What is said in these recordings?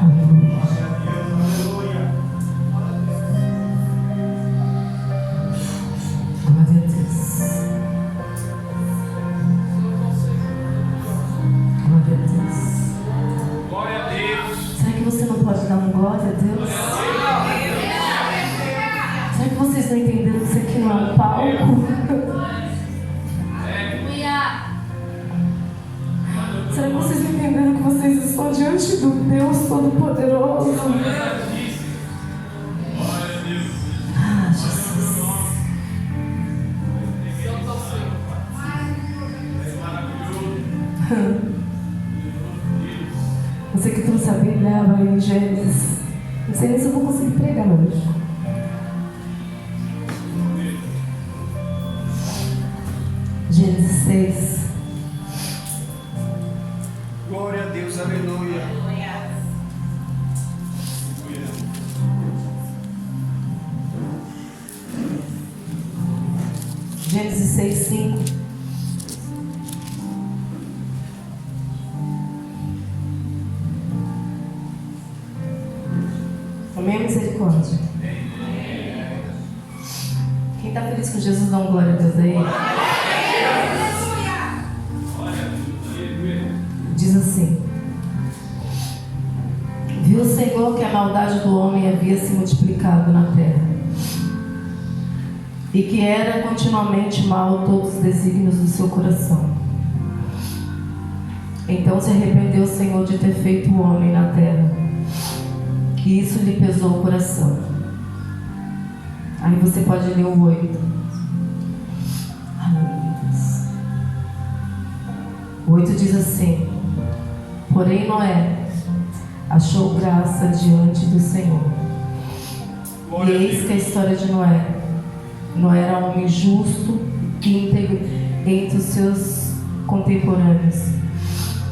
Aleluia. Glória a Deus. Glória a Deus. Glória a Deus. Será que você não pode dar um glória a Deus? Será que vocês não entenderam que isso aqui não é um palco? Será que vocês não entenderam que vocês estão diante do Deus Todo-Poderoso? Ah, Jesus. Você que trouxe a Bíblia, vai em Gênesis. Não sei nem se eu vou conseguir pregar hoje. Gênesis 6. Glória a Deus, aleluia. Gênesis 6, 5. Amém, misericórdia? Quem está feliz com Jesus, dá um glória a Deus aí. Diz assim: viu o Senhor que a maldade do homem havia se multiplicado na terra, e que era continuamente mal todos os desígnios do seu coração. Então se arrependeu o Senhor de ter feito o homem na terra, e isso lhe pesou o coração. Aí você pode ler o 8. Aleluia. O 8 diz assim: porém Noé achou graça diante do Senhor. E eis que a história de Noé. Noé era um homem justo e íntegro entre os seus contemporâneos.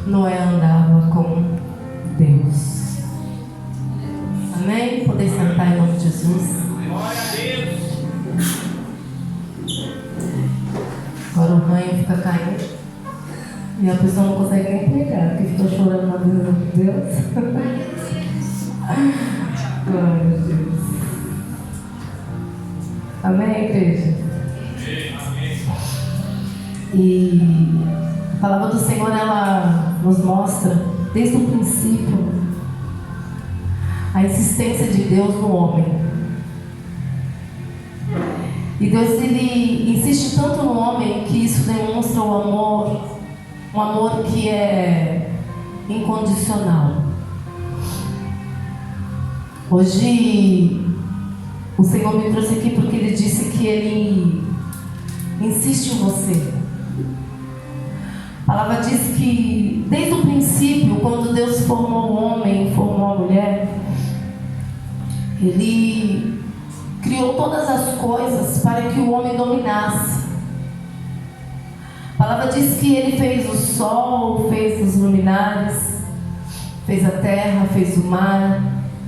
Noé andava com Deus. Amém? Poder sentar em nome de Jesus. Glória a Deus. Agora o ranho fica caindo e a pessoa não consegue nem pregar, porque fica chorando na presença de Deus. Glória a Deus. Amém, igreja? Amém. E a palavra do Senhor, ela nos mostra desde o princípio a insistência de Deus no homem. E Deus, ele insiste tanto no homem que isso demonstra o amor, um amor que é incondicional. Hoje o Senhor me trouxe aqui porque Ele disse que Ele insiste em você. A palavra diz que desde o princípio, quando Deus formou o homem e formou a mulher, Ele criou todas as coisas para que o homem dominasse. A palavra diz que Ele fez o sol, fez os luminares, fez a terra, fez o mar,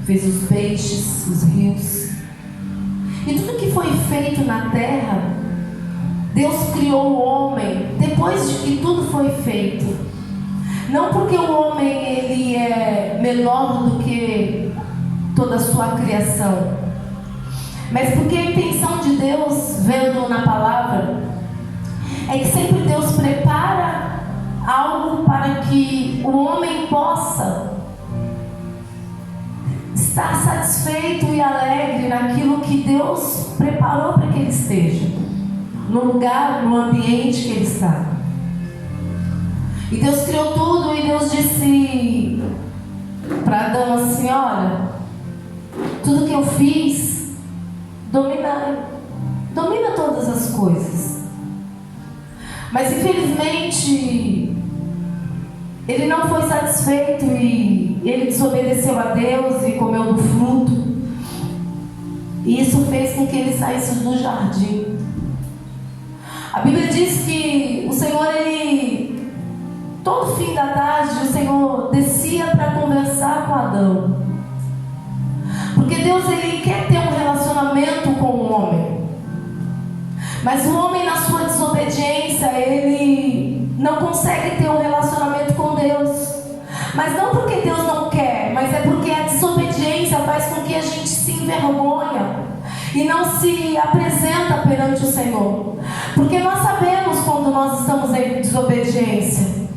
fez os peixes, os rios. E tudo que foi feito na terra, Deus criou o homem depois de que tudo foi feito. Não porque o homem ele é menor do que toda a sua criação, mas porque a intenção de Deus, vendo na palavra, é que sempre Deus prepara algo para que o homem possa estar satisfeito e alegre naquilo que Deus preparou para que ele esteja, no lugar, no ambiente que ele está. E Deus criou tudo e Deus disse para Adão assim: olha, tudo que eu fiz, domina todas as coisas. Mas infelizmente ele não foi satisfeito e ele desobedeceu a Deus e comeu do fruto. E isso fez com que ele saísse do jardim. A Bíblia diz que o Senhor, ele, todo fim da tarde, o Senhor descia para conversar com Adão. Porque Deus, ele quer ter um relacionamento com o homem. Mas o homem, na sua desobediência, ele não consegue ter um relacionamento com Deus. Mas não porque Deus não quer, mas é porque e não se apresenta perante o Senhor. Porque nós sabemos quando nós estamos em desobediência.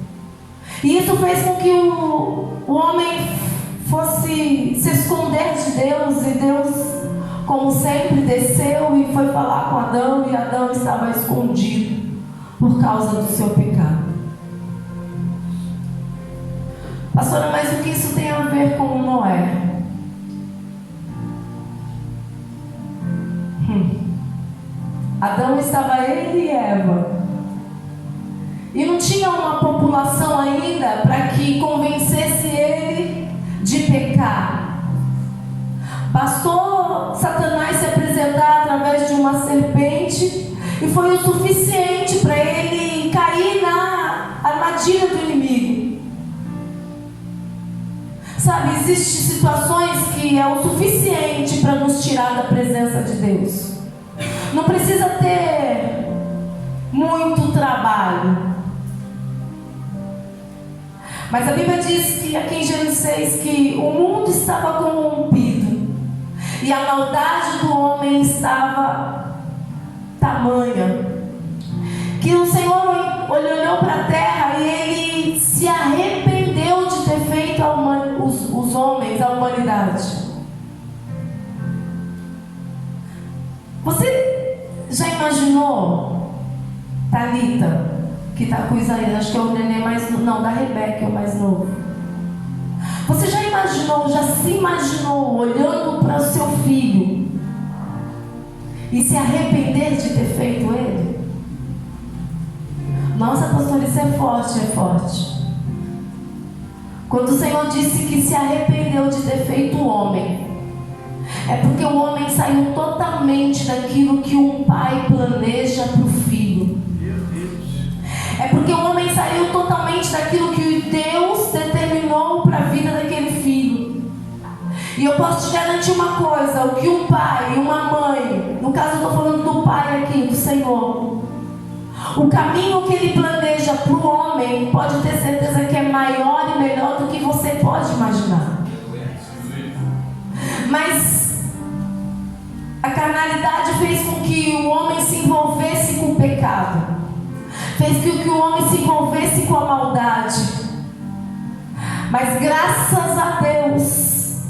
E isso fez com que o homem fosse se esconder de Deus, e Deus, como sempre, desceu e foi falar com Adão, e Adão estava escondido por causa do seu pecado. Pastora, mas o que isso tem a ver com Noé? Adão estava ele e Eva. E não tinha uma população ainda para que convencesse ele de pecar. Bastou Satanás se apresentar através de uma serpente e foi o suficiente para ele cair na armadilha do inimigo. Sabe, existem situações que é o suficiente para nos tirar da presença de Deus. Não precisa ter muito trabalho. Mas a Bíblia diz que aqui em Gênesis 6 que o mundo estava corrompido e a maldade do homem estava tamanha que o Senhor olhou para a terra e ele se arrependeu de ter feito os homens, a humanidade. Você já imaginou Thalita, que está com Isaías, acho que é o neném mais novo, não, da Rebeca é o mais novo. Você já imaginou, já se imaginou olhando para o seu filho e se arrepender de ter feito ele? Nossa, pastor, isso é forte, é forte. Quando o Senhor disse que se arrependeu de ter feito o homem, é porque o homem saiu totalmente daquilo que um pai planeja para o filho. É porque o homem saiu totalmente daquilo que Deus determinou para a vida daquele filho. E eu posso te garantir uma coisa: o que um pai e uma mãe, no caso eu estou falando do pai aqui, do Senhor, o caminho que ele planeja para o homem, pode ter certeza que é maior e melhor do que você pode imaginar. Mas a carnalidade fez com que o homem se envolvesse com o pecado, fez com que o homem se envolvesse com a maldade. Mas graças a Deus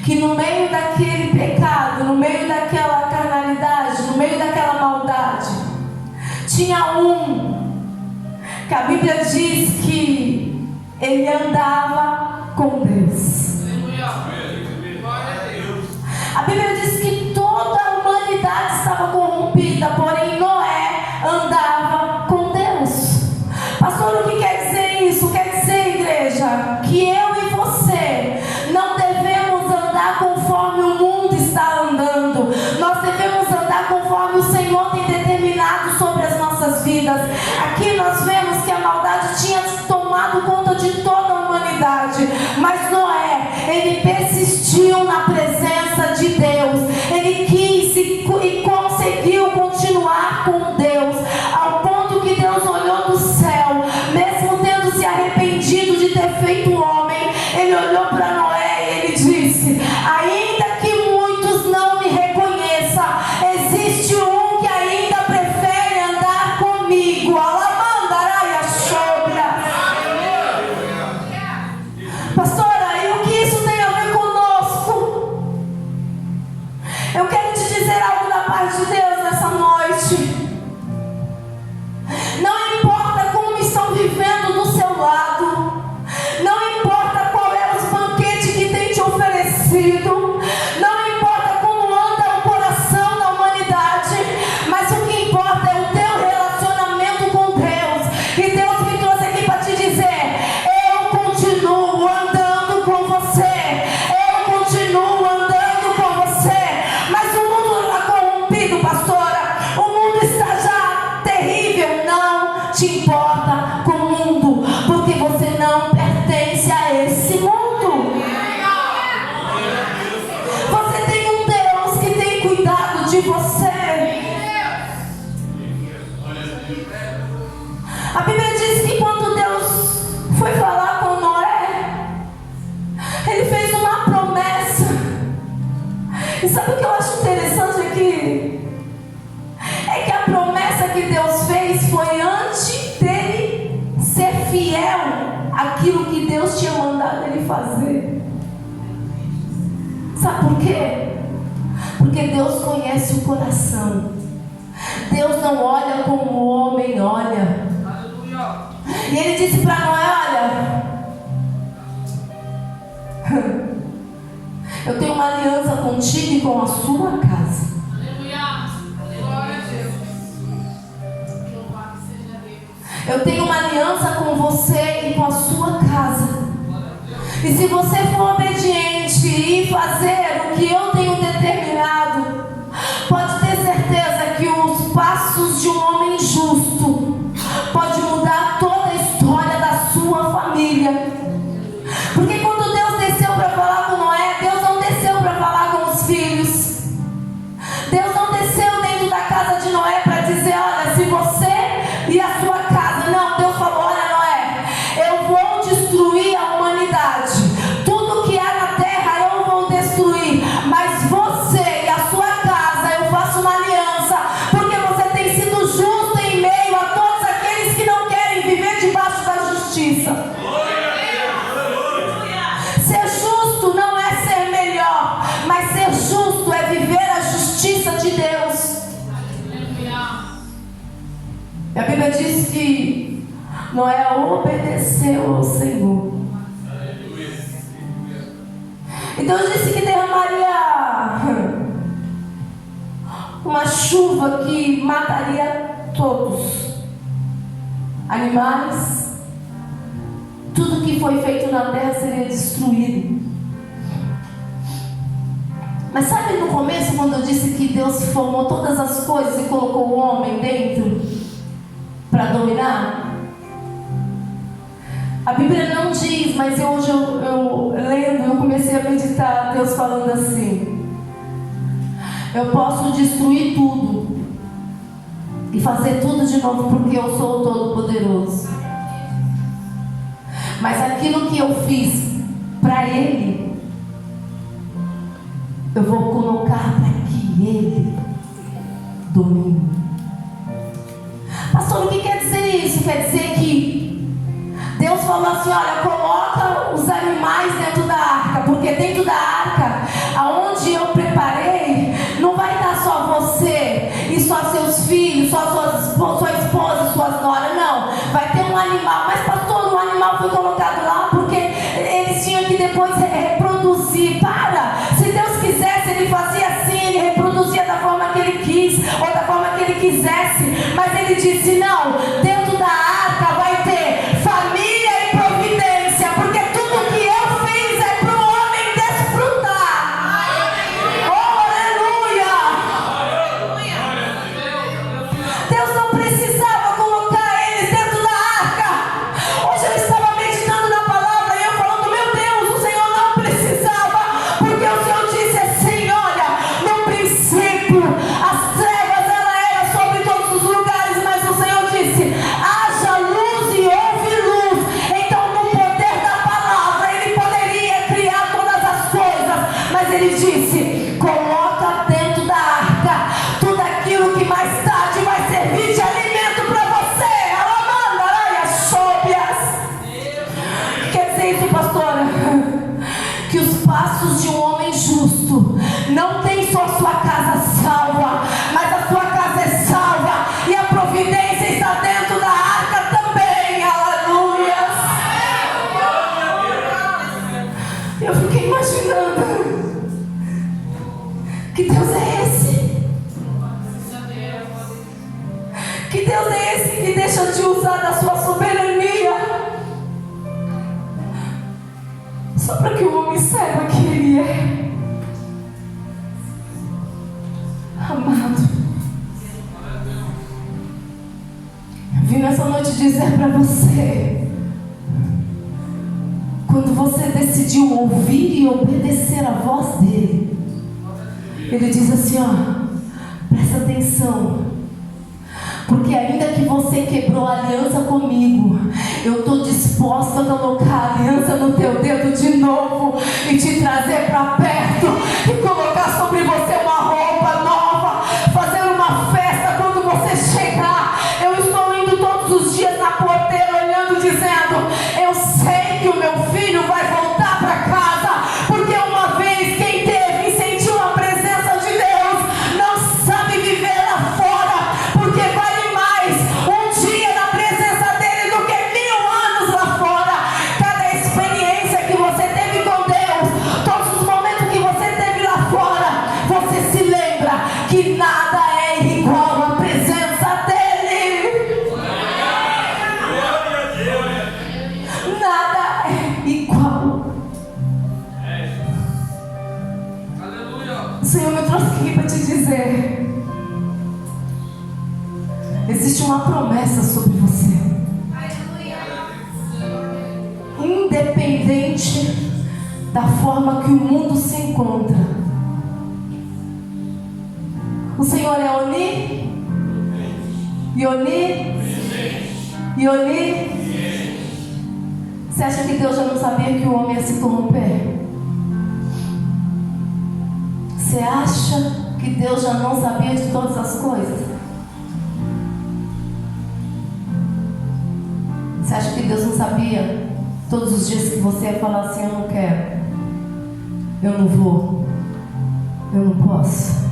que no meio daquele pecado, no meio daquela carnalidade, no meio daquela maldade, tinha um que a Bíblia diz que ele andava com Deus. A Bíblia diz que toda a humanidade estava corrompida, porém Noé andava com Deus. Pastor, o que quer dizer isso? Quer dizer, igreja, que eu e você não devemos andar conforme o mundo está andando. Nós devemos andar conforme o Senhor tem determinado sobre as nossas vidas. Aqui nós vemos que a maldade tinha tomado conta de toda a humanidade, mas Noé, ele persistiu na presença de Deus. Ele quis e conseguiu continuar com Deus, ao ponto que Deus olhou do céu, mesmo tendo se arrependido de ter feito o homem. Ele olhou para Noé e ele disse: ainda que muitos não me reconheçam, existe um que ainda prefere andar comigo. Alamandaraya sobra. Pastora, e o que isso tem a ver conosco? Eu quero te dizer algo da parte de Deus nessa noite. Não importa como estão vivendo do seu lado, não importa qual é os banquetes que tem te oferecido, não importa como anda o coração da humanidade, mas o que importa é o teu relacionamento com Deus. E Deus me trouxe aqui para te dizer: eu continuo andando Deus tinha mandado ele fazer. Sabe por quê? Porque Deus conhece o coração. Deus não olha como o homem olha. E ele disse para Noé: olha, eu tenho uma aliança contigo e com a sua casa. Eu tenho uma aliança com você e com a sua casa. E se você for obediente e fazer o que eu tenho determinado, pode ter certeza que os passos de um homem justo pode mudar toda a história da sua família. Porque quando Deus desceu para falar com Noé, Deus não desceu para falar com os filhos. Deus não desceu dentro da casa de Noé para dizer: olha, se você e a sua casa. Não, Deus falou: olha, Noé, eu vou destruir a humanidade. Tudo que há na terra eu vou destruir. Mas você e a sua casa eu faço uma aliança. Porque você tem sido justo em meio a todos aqueles que não querem viver debaixo da justiça. Ser justo não é ser melhor, mas ser justo é viver a justiça de Deus. E a Bíblia diz que Noé obedeceu ao Senhor. E Deus disse que derramaria uma chuva que mataria todos, animais, tudo que foi feito na terra seria destruído. Mas sabe no começo, quando eu disse que Deus formou todas as coisas e colocou o homem dentro para dominar? A Bíblia não diz, mas hoje eu lendo, eu comecei a meditar Deus falando assim: eu posso destruir tudo e fazer tudo de novo, porque eu sou o Todo-Poderoso. Mas aquilo que eu fiz para Ele, eu vou colocar para que Ele domine. Pastor, o que quer dizer isso? Quer dizer que Deus falou assim: olha, coloca os animais dentro da arca, porque dentro da arca, aonde eu preparei, não vai estar só você e só seus filhos, só sua esposa, suas noras, não. Vai ter um animal. Mas pastor, o animal foi colocado lá porque eles tinham que depois reproduzir. Para! Se Deus quisesse, Ele fazia assim, Ele reproduzia da forma que Ele quis, ou da forma que Ele quisesse. Mas Ele disse: não, dentro da arca vai ter família e providência, porque tudo que eu fiz é para o homem desfrutar. Oh, aleluia! Deus não precisava colocar eles dentro da arca. Hoje eu estava meditando na palavra e eu falando: meu Deus, o Senhor não precisava, porque o Senhor disse assim: olha, no princípio as trevas ela era sobre todos os lugares, mas o Senhor disse: haja luz e houve luz. Então no poder da palavra Ele poderia criar todas as coisas, mas Ele disse: coloca dentro da arca tudo aquilo que mais tarde vai servir de alimento para você. Alamandaraia, sóbias. Quer dizer isso, pastora? Que os passos de um homem justo não tem só sua casa salva, mas a sua casa é salva e a providência está dentro da arca também. Aleluia! Eu fiquei imaginando: que Deus é esse? Que Deus é esse que deixa de usar da sua soberania só para que o homem saiba que Ele é amado? Vim nessa noite dizer para você: quando você decidiu ouvir e obedecer a voz dEle, Ele diz assim: ó, presta atenção, porque ainda que você quebrou a aliança comigo, eu estou disposta a colocar a aliança no teu dedo de novo e te trazer para perto e colocar sobre você uma roupa nova, fazer uma festa quando você chegar. Eu estou indo todos os dias na porteira olhando, dizendo: eu sei que o meu filho existe uma promessa sobre você. Independente da forma que o mundo se encontra, o Senhor é Oni, Ioni. Você acha que Deus já não sabia que o homem ia se corromper? Você acha que Deus já não sabia de todas as coisas? Você acha que Deus não sabia todos os dias que você ia falar assim: eu não quero, eu não vou, eu não posso?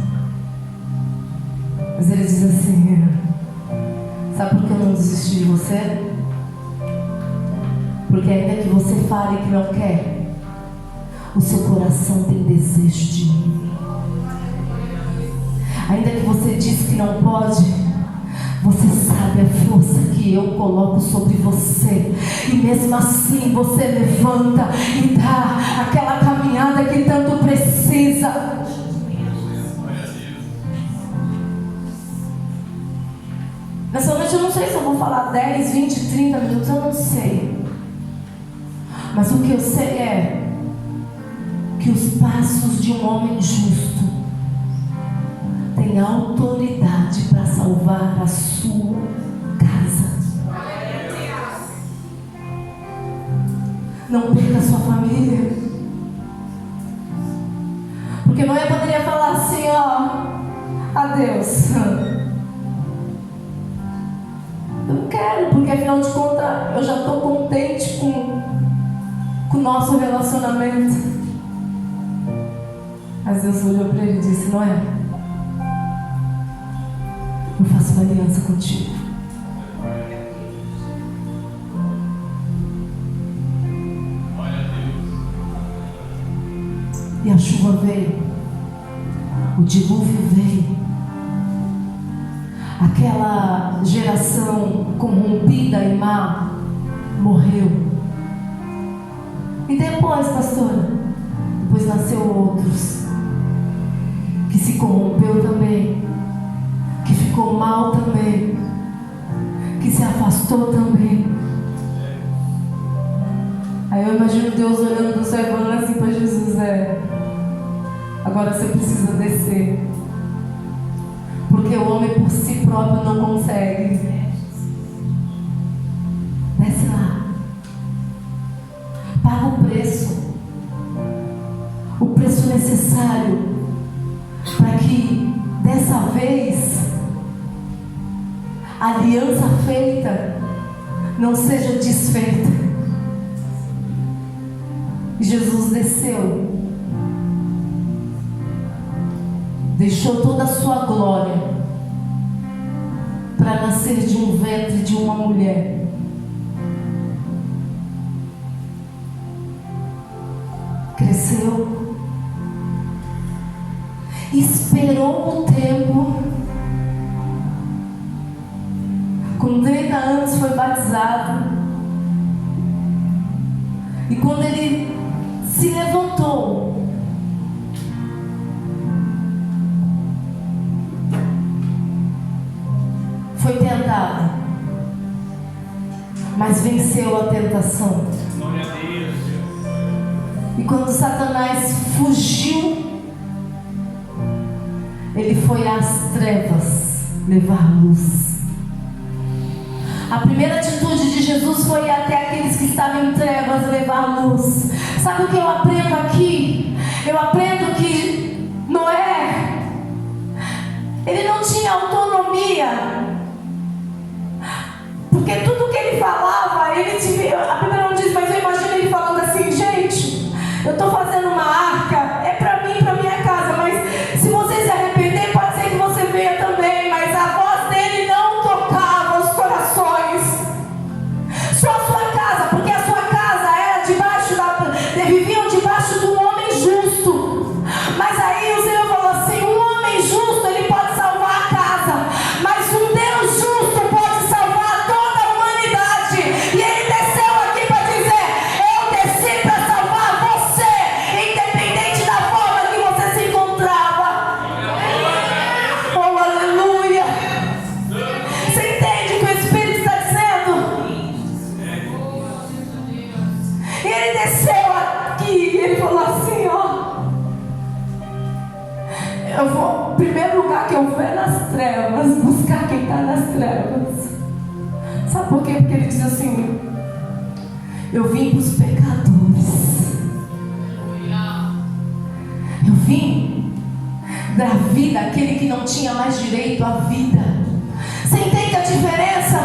Mas Ele diz assim: sabe por que eu não desisti de você? Porque ainda que você fale que não quer, o seu coração tem desejo de mim. Ainda que você diz que não pode, você sabe a força que eu coloco sobre você. E mesmo assim você levanta e dá aquela caminhada que tanto precisa. Nessa noite eu não sei se eu vou falar 10, 20, 30 minutos, eu não sei. Mas o que eu sei é que os passos de um homem justo têm autoridade para salvar a sua casa. Não perca a sua família. Porque Noé poderia falar assim: ó, adeus, eu não quero, porque afinal de contas eu já estou contente com o nosso relacionamento. Mas Deus olhou para ele e disse: Noé, eu faço uma aliança contigo. E a chuva veio, o dilúvio veio. Aquela geração corrompida e má morreu. E depois, pastora, depois nasceu outros que se corrompeu também, que ficou mal também, que se afastou também. Aí eu imagino Deus olhando do céu e falando assim para Jesus: agora você precisa descer, porque o homem por si próprio não consegue. Desce lá, paga o preço necessário para que dessa vez a aliança feita não seja desfeita. E Jesus desceu, deixou toda a sua glória para nascer de um ventre de uma mulher. Cresceu, esperou o tempo. Com 30 anos foi batizado. E quando ele se levantou, foi tentado, mas venceu a tentação. Glória a Deus. E quando Satanás fugiu, ele foi às trevas levar luz. A primeira atitude de Jesus foi ir até aqueles que estavam em trevas levar luz. Sabe o que eu aprendo aqui? Eu aprendo que Noé, ele não tinha autonomia, porque tudo que ele falava, ele tinha. A primeira não diz, mas eu imagino ele falando assim: gente, eu estou fazendo uma arca, é para mim, para minha casa, mas se você se arrepender, pode ser que você venha também. Mas a voz dele não tocava os corações, só a sua casa, porque a sua casa era debaixo viviam debaixo de um homem justo. Mas aí o Senhor falou assim: um homem justo, ele pode salvar a casa, mas um Deus justo pode salvar toda a humanidade. E ele desceu aqui para dizer: eu desci para salvar você, independente da forma que você se encontrava. Oh, aleluia. Você entende? Eu vou, o primeiro lugar que eu vou é nas trevas, buscar quem está nas trevas. Sabe por quê? Porque ele diz assim: eu vim para os pecadores. Eu vim dar vida àquele que não tinha mais direito à vida. Você entende a diferença?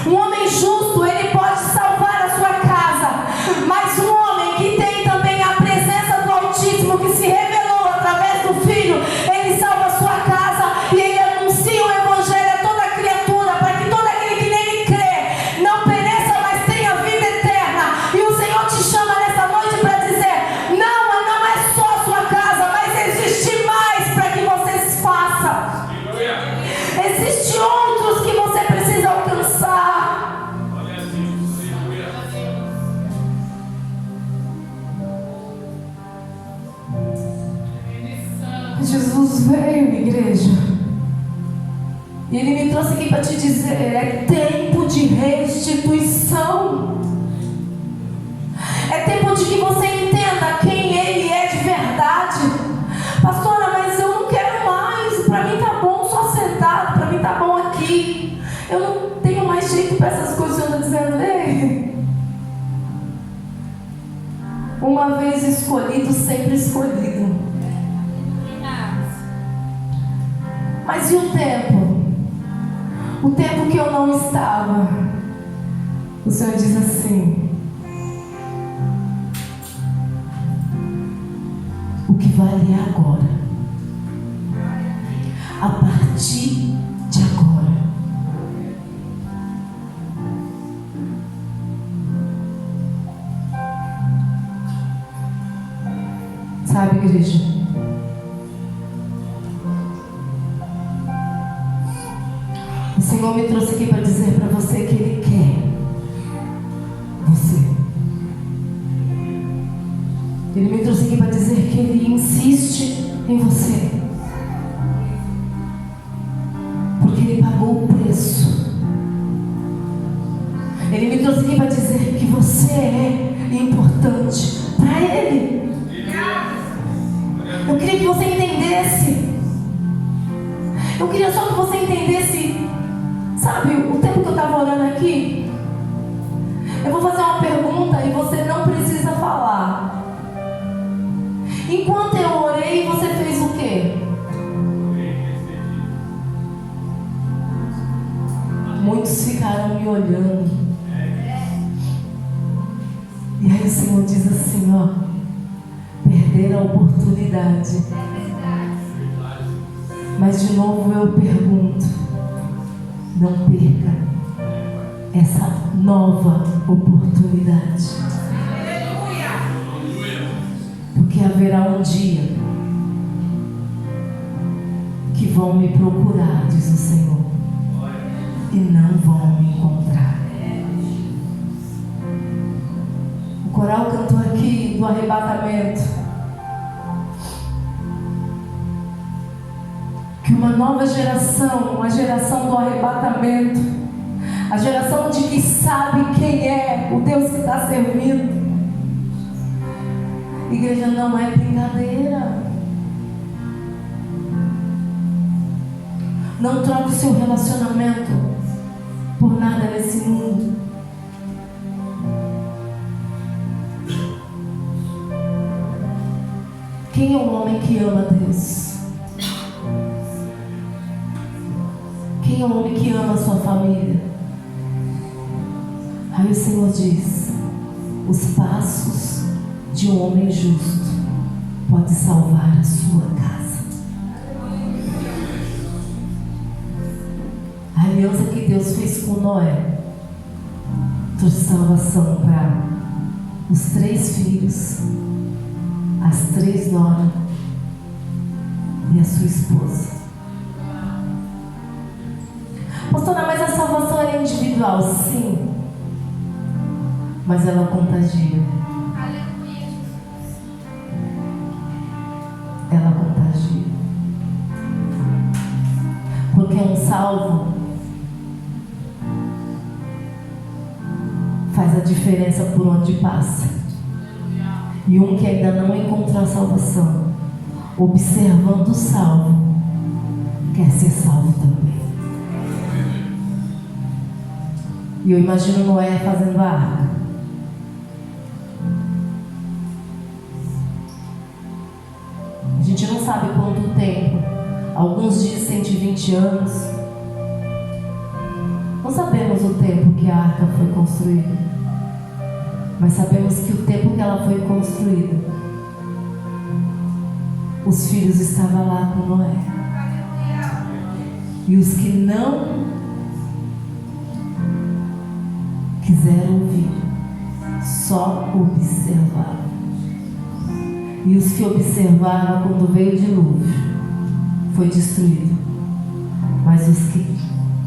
Um homem justo, ele pode salvar a sua casa, mas um homem que tem também a presença do Altíssimo, que se revelou através do Filho, ele salva a sua casa e ele anuncia o Evangelho a toda criatura, para que todo aquele que nele crê não pereça, mas tenha vida eterna. E o Senhor te chama nessa noite para dizer: não é só a sua casa, mas existe mais para que você se faça. Existem outros que você precisa alcançar. Jesus veio, igreja, e Ele me trouxe aqui para te dizer: é tempo de restituição. É tempo de que você entenda quem Ele é de verdade. Pastora, mas eu não quero mais. Para mim tá bom só sentado, para mim tá bom aqui. Eu não tenho mais jeito para essas coisas. Eu estou dizendo: ei, uma vez escolhido, sempre escolhido. Mas e o tempo? O tempo que eu não estava? O Senhor diz assim: o que vale é agora. A partir de agora. Sabe, igreja? O Senhor me trouxe aqui para dizer para você que Ele quer você. Ele me trouxe aqui para dizer que Ele insiste em você, porque Ele pagou o preço. Ele me trouxe aqui para dizer que você é importante para Ele. Eu queria que você entendesse. Eu queria só que você entendesse. Sabe, o tempo que eu estava orando aqui, eu vou fazer uma pergunta e você não precisa falar. Enquanto eu orei, você fez o quê? Muitos ficaram me olhando. E aí o Senhor diz assim, ó: perderam a oportunidade. Mas de novo eu pergunto: não perca essa nova oportunidade. Porque haverá um dia que vão me procurar, diz o Senhor, e não vão me encontrar. O coral cantou aqui do arrebatamento, que uma nova geração, uma geração do arrebatamento, a geração de que sabe quem é o Deus que está servindo. Igreja, não é brincadeira. Não troque o seu relacionamento por nada nesse mundo. Quem é o homem que ama Deus? Quem é o homem que ama a sua família? Aí o Senhor diz: os passos de um homem justo pode salvar a sua casa. A aliança que Deus fez com Noé trouxe salvação para os 3 filhos, as 3 noras e a sua esposa. Pastora, mas a salvação é individual? Sim, mas ela contagia. Ela contagia. Porque um salvo faz a diferença por onde passa. E um que ainda não encontrou a salvação observando o salvo, quer ser salvo também. E eu imagino Noé fazendo a arca. A gente não sabe quanto tempo. Alguns dizem 120 anos. Não sabemos o tempo que a arca foi construída, mas sabemos que o tempo que ela foi construída, os filhos estavam lá com Noé. E os que não quiseram ouvir, só observaram. E os que observaram quando veio o dilúvio, foi destruído. Mas os que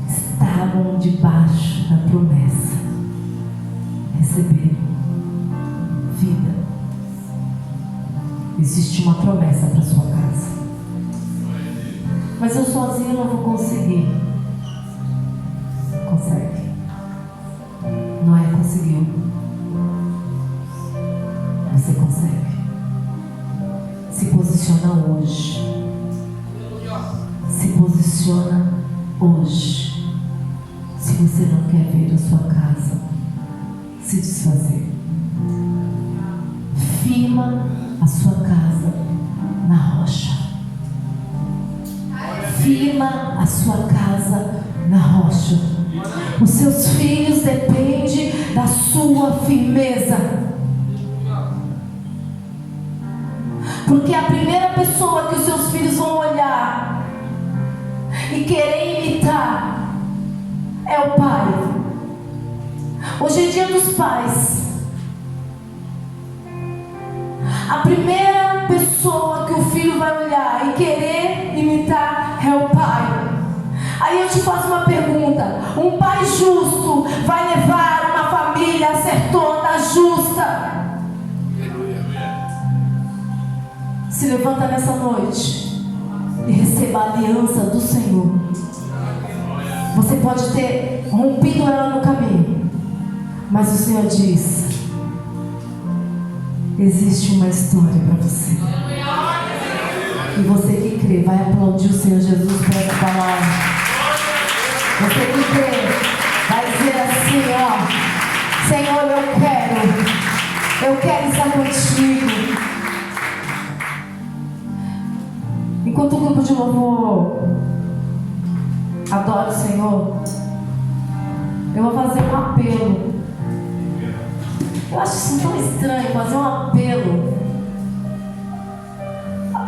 estavam debaixo da promessa receberam vida. Existe uma promessa para sua casa. Mas eu sozinho não vou conseguir. Consegue? Noé conseguiu. Você consegue. Se posiciona hoje. Se posiciona hoje. Se você não quer ver a sua casa se desfazer, firma a sua casa na rocha. Firma a sua casa na rocha. Os seus filhos dependem da sua firmeza. Porque a primeira pessoa que os seus filhos vão olhar e querer imitar é o pai. Hoje é dia dos pais. A primeira pessoa que o filho vai olhar e querer imitar é o pai. Aí eu te faço uma pergunta: um pai justo vai levar uma família a ser toda justa? Se levanta nessa noite e receba a aliança do Senhor. Você pode ter rompido ela no caminho, mas o Senhor diz: existe uma história para você. E você que crê, vai aplaudir o Senhor Jesus por essa palavra. Você que crê, vai dizer assim: ó, Senhor, eu quero estar contigo. Enquanto o grupo de louvor adora o Senhor, eu vou fazer um apelo. Eu acho isso tão estranho, fazer um apelo.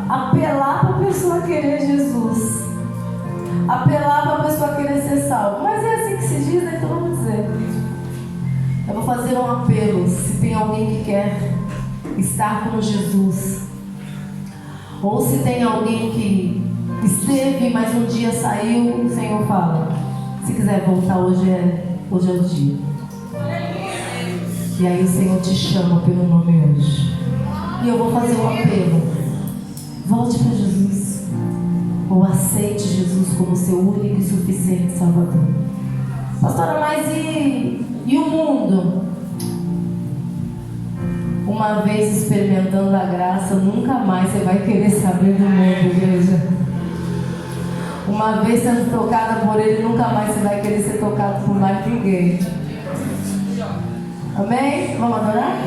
Apelar para a pessoa querer Jesus. Apelar para a pessoa querer ser salvo. Mas é assim que se diz, então vamos dizer. Eu vou fazer um apelo. Se tem alguém que quer estar com Jesus, ou se tem alguém que esteve, mas um dia saiu, o Senhor fala: se quiser voltar, hoje é o dia. E aí o Senhor te chama pelo nome hoje. E eu vou fazer um apelo: volte para Jesus, ou aceite Jesus como seu único e suficiente Salvador. Pastora, mas e o mundo? Uma vez experimentando a graça, nunca mais você vai querer saber do mundo, igreja. Uma vez sendo tocada por Ele, nunca mais você vai querer ser tocado por mais ninguém. Amém? Vamos adorar?